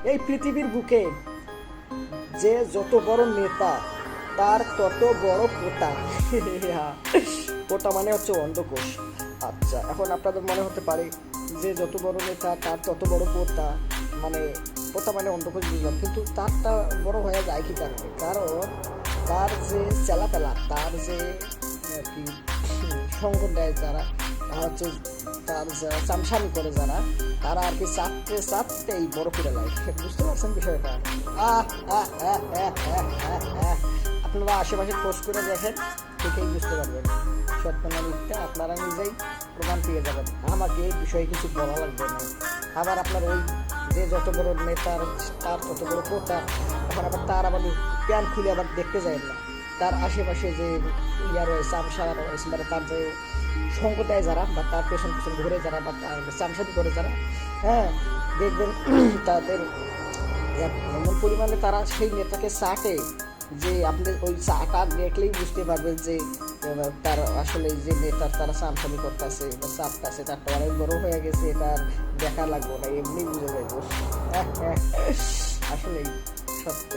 এই পৃথিবীর বুকে যে যত বড় নেতা তার তত বড় পোতা। পোতা মানে হচ্ছে অন্ধকোষ। আচ্ছা, এখন আপনাদের মনে হতে পারে যে যত বড় নেতা তার তত বড় পোতা, মানে পোতা মানে অন্ধকোষ বুঝলাম, কিন্তু তারটা বড় হয়ে যায় কি কারণে? কারণ তার যে চেলাপেলা, তার যে কি সঙ্গ দেয় যারা, হচ্ছে তার চামচামি করে যারা, তারা আর কি চাপতে চাপতেই বড় করে লাগে। বুঝতে পারছেন বিষয়টা? আহ আহ আহ আহ আহ আহ আহ। আপনারা আশেপাশে খোঁজ করে দেখেন, ঠিকই বুঝতে পারবেন সত্য না মিথ্যা আপনারা নিজেই প্রমাণ পেয়ে যাবেন। আমাকে এই বিষয়ে কিছু বলা লাগবে না। আবার আপনার ওই যে যত বড় নেতার তার তত বড় পোতা, এখন আবার তার আবার প্যান খুলে আবার দেখতে যায় না, তার আশেপাশে যে ইয়া রয়েছে আমসা রয়েছে, মানে তার যে সঙ্গ দেয় যারা, বা তার পেছন পেছন ঘুরে যারা, বা তার চামচামি করে যারা, হ্যাঁ, দেখবেন তাদের এমন পরিমাণে তারা সেই নেতাকে চাটে যে আপনি ওই চাটা দেখলেই বুঝতে পারবেন যে তার আসলে যে নেতার তারা চামচামি করতেছে বা চাপটাছে তারটা অনেক বড় হয়ে গেছে, এটা আর দেখা লাগবো না, এমনি বুঝে যাইব। আসলেই সত্য।